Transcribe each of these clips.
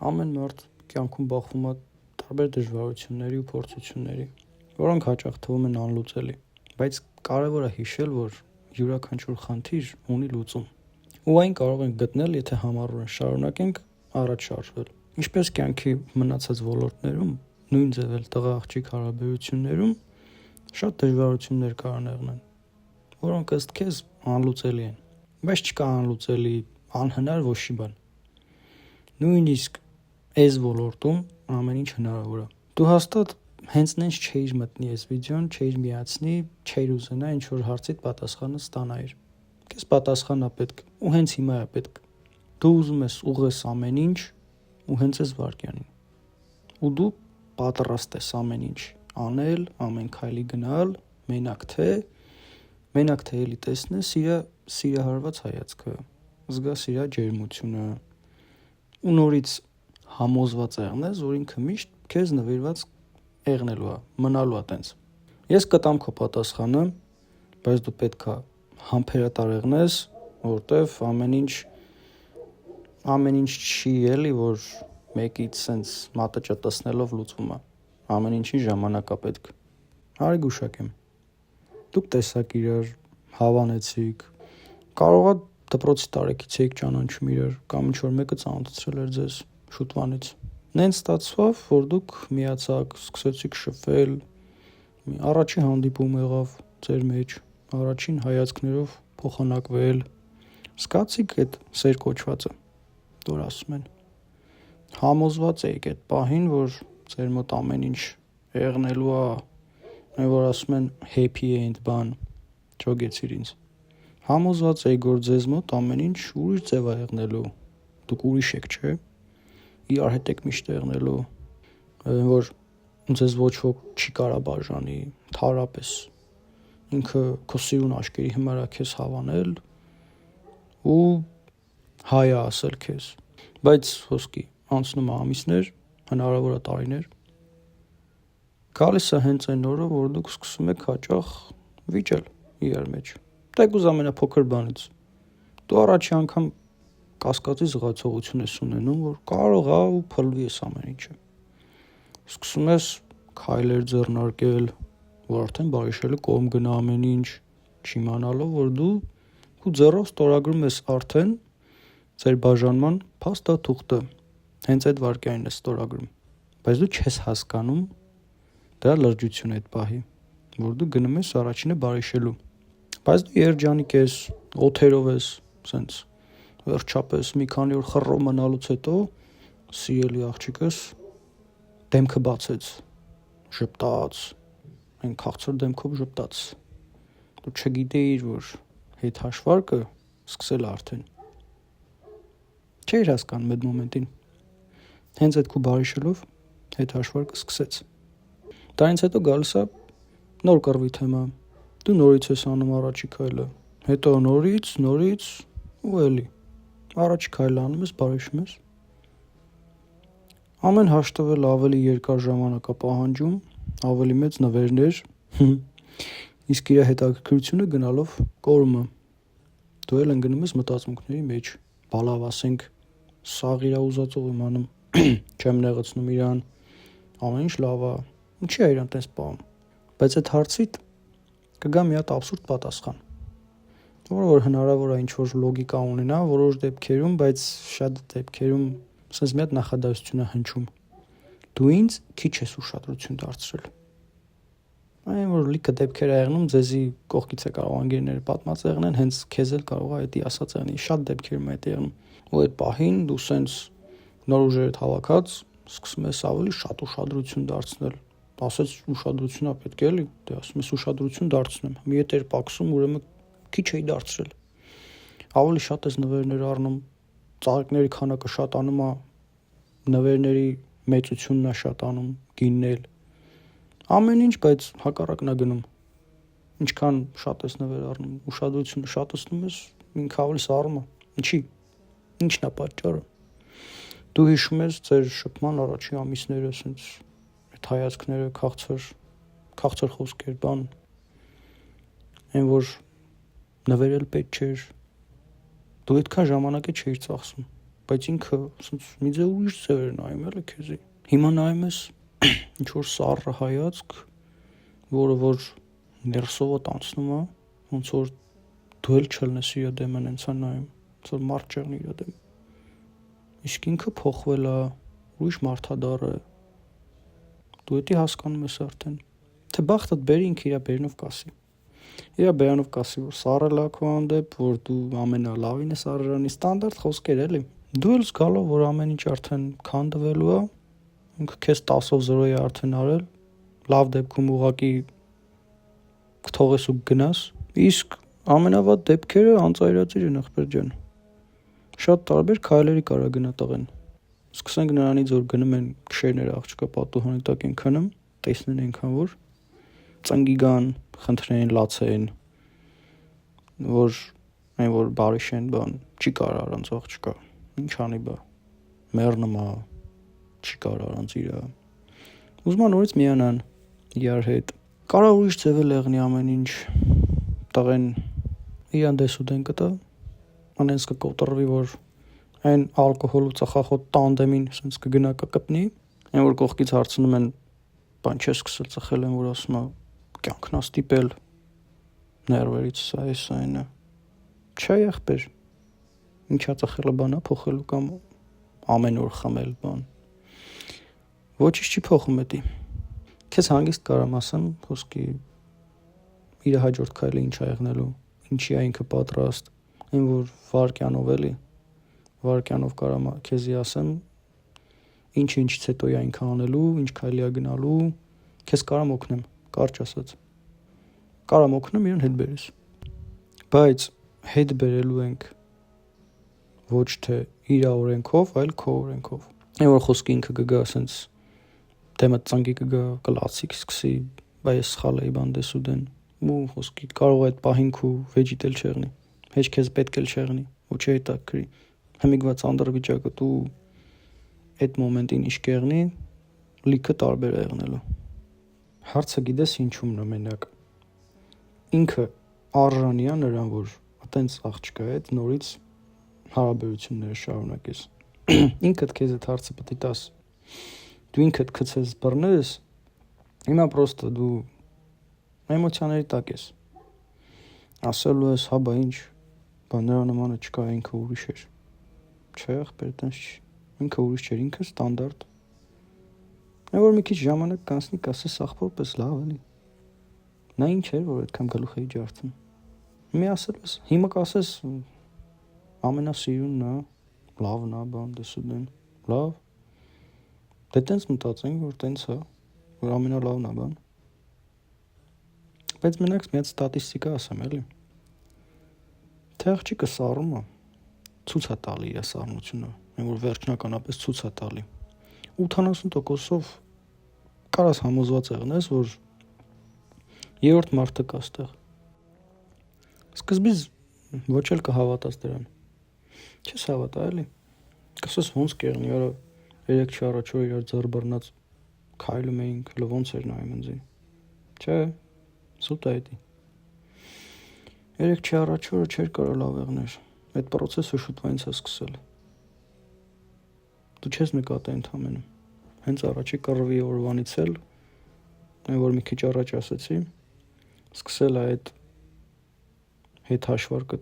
Ամեն մարդ կյանքում բախվում է տարբեր դժվարությունների ու փորձությունների, որոնք հաճախ թվում են անլուծելի, բայց կարևոր է հիշել, որ յուրաքանչյուր խնդիր ունի լուծում, ու այն կարող ենք գտնել, եթե համառորեն շարունակենք առաջ շարժվել։ Ինչպես կյանքի մնացած ոլորտներում, նույն ձև էլ տղա-աղջիկ հարաբերություններում շատ դժվարություններ կարող եղնեն, որոնք ըստ քեզ անլուծելի են, բայց չկա անլուծելի, անհնար ոչի բան։ Նույնիսկ այս ոլորտում ամեն ինչ հնարավոր է։ Դու հաստատ հենց նենց չէիր մտնի այս վիդեոն, չէիր միացնի, չէիր ուզենա ինչ-որ հարցիդ պատասխանը ստանայիր։ Քեզ պատասխանա պետք, ու հենց հիմա է պետք։ Դու ուզում ես ուղղես ամեն ինչ, ու հենց այս վարքյանին։ Ու դու պատրաստ ես ամեն ինչ անել, ամեն քայլի գնալ, մենակ թե էլի տեսնես սիրահարված հայացքը, զգաս իր ջերմությունը, ու նորից համոզված եղնես, որ ինքը միշտ քեզ նվիրված եղնելու է, մնալու է տենց։ Ես կտամ քո պատասխանը, բայց դու պետք է համբերատար եղնես, որտեվ ամեն ինչ չի էլի, որ մեկից սենց մատը ճտսնելով լուծվում է։ Ամեն ինչի ժամանակ է պետք։ Արի գուշակեմ։ Դուք տեսաք իրար, հավանեցիք, կարող է դպրոցի տարեկից էիք ճանաչում իրար, կամ ինչ-որ մեկը ծանոթացրել էր ձեզ շուտվանից։ Նենց ստացվավ, որ դուք միացաք, սկսեցիք շփվել, առաջի հանդիպում եղավ ձեր մեջ, առաջին հայացքներով փոխանակվել, զգացիք այդ սեր կոչվածը, որ ասում են։ Համոզված էիք այդ պահին, որ ձեր մոտ ամեն ինչ եղնելու է, որ ասում են happy end բան, ճոգեցիր ինձ։ Համոզված էիք, որ ձեզ մոտ ամեն ինչ ուրիշ ձև է եղնելու, դուք ուրիշ եք, չէ՞։ Իրար հետ եք միշտ եղնելու, որ ձեզ ոչ ոք չի կարա բաժանի, թարապես ինքը քո սիրուն աչքերի հիմար է քեզ հավանել ու հայ է ասել քեզ, բայց ոսկի անցնում է ամիսներ, հնարավոր է տարիներ, գալիս է հենց այն օրը, որ դուք սկսում եք հաճախ վիճել իրար մեջ, թեկուզ ամենափոքր բանից, դու առաջի անգամ կասկածի զգացողություն ես ունենում, որ կարող է ու փլվի ես ամեն ինչը, սկսում ես քայլեր ձեռնարկել, որ արդեն բարիշելը կողմ գնա ամեն ինչ, չիմանալով, որ դու քո ձեռով ստորագրում ես արդեն ձեր բաժանման փաստաթուղթը, հենց այդ վարքյանին ես ստորագրում, բայց դու չես հասկանում դրա լրջությունը այդ պահի, որ դու գնում ես առաջինը բարիշելու, բայց դու երջանիկ ես, օթերով ես, սենց վերջապես մի քանի օր խռով մնալուց հետո սիրելի աղջիկս դեմքը բացեց, ժպտաց, այն քաղցր դեմքով ժպտաց, դու չգիտեիր, որ հետ հաշվարկը սկսել է արդեն, չէիր հասկանում այդ մոմենտին, հենց այդ քո բարիշելով հետ հաշվարկը սկսեց, դրանից հետո գալիս է նոր կռվի թեմա, դու նորից ես անում առաջի քայլը, հետո նորից ու էլի, առաջի քայլը անում ես, բարիշում ես, ամեն հաշտվել ավելի երկար ժամանակ է պահանջում, ավելի մեծ նվերներ, իսկ իր հետաքրքրությունը գնալով կորում է, դու էլ ընկնում ես մտածմունքների մեջ, բալավ ասենք, սաղ իրա ուզածով եմ անում, չեմ նեղացնում իրան, ամեն ինչ լավ է, ինչի է իրան տես պահում, բայց այդ հարցիդ կգա մի հատ աբսուրդ պատասխան, որ հնարավոր է ինչ-որ լոգիկա ունենա որոշ դեպքերում, բայց շատ դեպքերում սենց մի հատ նախադասություն է հնչում, դու ինձ քիչ ես ուշադրություն դարձրել, այն որ լիքը դեպքեր է եղնում, ձեզի կողքից է կարող անգերները պատմած եղնեն, հենց քեզ էլ կարող է էդի ասած եղնի, շատ դեպքերում է դա եղնում, ու այդ պահին դու սենց նոր ուժերդ հավաքած, սկսում ես ավելի շատ ուշադրություն դարձնել, ասես ուշադրությունա պետք է էլի, դե ասում ես ուշադրություն դարձնեմ, մի հետ էր պակսում, ուրեմն քիչ էի դարձրել, ավելի շատ ես նվերներ առնում, ծաղիկների քանակը շատանում է, նվերների մեծությունն է շատանում, գինն էլ, ամեն ինչ, բայց հակառակն է գնում, ինչքան շատ ես նվեր առնում, ուշադրությունը շատացնում ես, ինքը ավելի սառում է, ինչն է պատճառը, դու հիշում ես ձեր շփման առաջի ամիսները, սենց այդ հայացքները, քաղցր խոսքեր, բան, այն որ նվերել պետք չէր, դու այդքան ժամանակ չէիր ծախսում, բայց ինքը ասենց մի ձև ուրիշ ձև էր նայում էլի քեզի։ Հիմա նայում ես ինչ որ սառը հայացք, որը որ ներսովդ անցնում է, ոնց որ դու էլ չլնես իր դեմը հենց է նայում, ոնց որ մարդ չեղնի իր դեմ։ Իսկ ինքը փոխվել է, ուրիշ մարդադառ է։ Դու էդի հասկանում ես արդեն։ Թե բախտդ բերի ինքը իր բերնով կասի։ Իր բերանով կասի, որ սառել է քո հանդեպ, որ դու ամենալավին ես արժանի, ստանդարտ խոսքեր էլի։ Դու էլ զգալով, որ ամեն ինչ արդեն քանդվելու է, ինքը քեզ 10-ով 0-ի արդեն արել, լավ դեպքում ուղակի կթողես ու գնաս, իսկ ամենավատ դեպքերը անծայրածիր են ախպեր ջան։ Շատ տարբեր քայլերի կարա գնա տղեն։ Սկսենք նրանից, որ գնում են քշերները աղջկա պատուհանի տակ են քնում, տեսնեն այնքան որ ծնգի գան, խնդրեն, լացեն, որ այն որ բարիշ են բան, չի կարող առանց աղջկա, ինչ անի բա, մեռնում է, չի կարող առանց իրա, ուզում են նորից միանան իրար հետ, կարող ուրիշ ձևել եղնի ամեն ինչ, տղեն իրան դեսուդեն կտա, անենց կկոտրվի, որ այն ալկոհոլ ու ծխախոտ տանդեմին սենց կգնա կկպնի, այն որ կողքից հարցնում են, բան չես սկսել ծխել են, որ ասում է կյանքն է ստիպել ներվերից սա էս այնը չէ եղբեր ինչա ծխելը բանա փոխելու կամ ամեն օր խմել բան ոչինչ չի փոխում էդի քեզ հանգիստ կարամ ասեմ խոսքի իր հաջորդ քայլը ինչ է եղնելու ինչի է ինքը պատրաստ այն որ վարքյանով էլի վարքյանով կարամ քեզի ասեմ ինչից հետո է այնքան անելու ինչ քայլի է գնալու քեզ կարամ օգնեմ կարճ ասած կարամ օգնեմ իրեն հետ բերես բայց հետ բերելու ենք ոչ թե իր օրենքով այլ քո օրենքով այն որ խոսքի ինքը կգա ասենց դեմը ծնգի կգա կլացի սկսի բայց սխալ էի բանդես ու դեն ու խոսքի կարող է այդ պահին քու վեճիտ էլ չեղնի հեչ քեզ պետք էլ չեղնի ու չի հետաքրի հմիգված անդրվիճակը դու այդ մոմենտին ինչ կեղնի լիքը տարբեր է եղնելու հարցը գիտես ինչումն է մենակ ինքը արժանի է նրան որ այտենց աղջկա հետ նորից հարաբերությունները շարունակես ինքդ քեզ այդ հարցը պետք է տաս դու ինքդ գցես բռնես հիմա պրոստը դու էմոցիաների տակ ես ասելու ես հա բա ինչ բա նրա նմանը չկա ինքը ուրիշ էր չէ ախպեր տենց չի ինքը ուրիշ չէր ինքը ստանդարտ այն որ մի քիչ ժամանակ կանցնի կասես ախպորպես լավ էլի նա ինչ էր որ այդքան գլուխ էի ջարդում մի ասել ես հիմա կասես ամենասիրունն է լավն է բան դեսուդեն լավ դե տենց մտածենք որ տենց է որ ամենալավն է բան բայց մենակ մի հատ ստատիստիկա ասեմ էլի թե աղջիկը սառում է ցույց է տալի իր սառնությունը այն որ վերջնականապես ցույց է տալի 80%-ով կարաս համոզված եղնես որ երրորդ մարդը կա ստեղ սկզբից ոչ էլ կհավատաս դրան չես հավատա էլի կասես ոնց կեղնի արա 3 առաջ որ իրար ձեռ բռնած քայլում էինք ոնց էր նայում ինձ չէ սուտ է էդի 3 առաջ օրը չէր կարող լավ եղներ այդ process-ը շուտ այնց է սկսել դու չես նկատի ընդամենը հենց առաջի կռվի օրվանից էլ այն որ մի քիչ առաջ ասեցի սկսել է այդ հետ հաշվարկը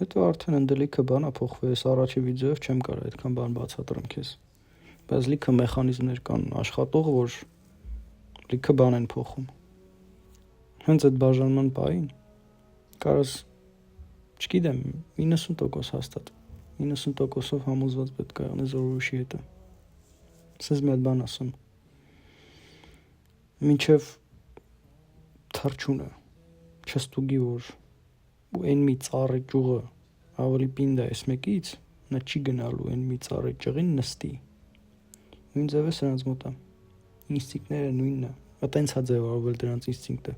հետո արդեն ընդելիքը բանա փոխվել ես առաջի վիդեոյով չեմ կարող այդքան բան բացատրեմ քեզ բայց լիքը մեխանիզմներ կան աշխատող որ լիքը բան են փոխում հենց այդ բաժանման պահին կարաս չգիտեմ 90% հաստատ 90%-ով համոզված պետք է եղնես որ ուրիշի հետ է սենց մի հատ բան ասեմ մինչև թռչունը չստուգի որ ու այն մի ծառի ճյուղը ավելի պինդ է այս մեկից նա չի գնալու այն մի ծառի ճյուղին նստի նույն ձևը սրանց մոտ է ինստինկտները նույնն է այտենց է ձևավորվել դրանց ինստինկտը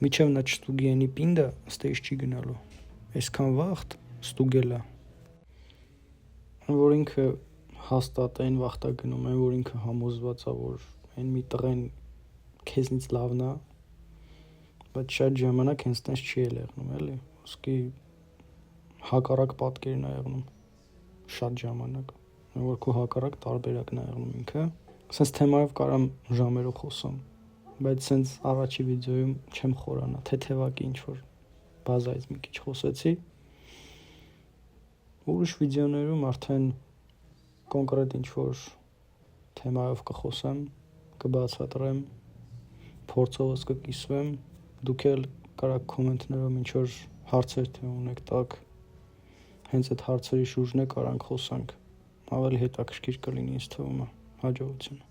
միջև նա չստուգի անի պինդը ստեյս չի գնալու այսքան վաղտ ստուգելա այն որ ինքը հաստատ այն վաղտ է գնում այն որ ինքը համոզված է որ այն մի տղեն քեզնից լավն է բայց շատ ժամանակ հենց տենց չի էլ եղնում էլի ոսկի հակառակ պատկերն է եղնում շատ ժամանակ, որ քո հակառակ տարբերակն է եղնում ինքը։ Սենց թեմայով կարամ ժամերով խոսամ, բայց սենց առաջի վիդեոյում չեմ խորանա, թեթևակի ինչ-որ բազայից մի քիչ խոսեցի։ Ուրիշ վիդեոներում արդեն կոնկրետ ինչ-որ թեմայով կխոսեմ, կբացատրեմ, փորձովս կկիսվեմ, դուք էլ կարաք կոմենտներում ինչ-որ հարցեր թե ունեք տակ, հենց այդ հարցերի շուրջն է կարանք խոսանք, ավելի հետաքրքիր կլինի ինձ թվում է, հաջողություն։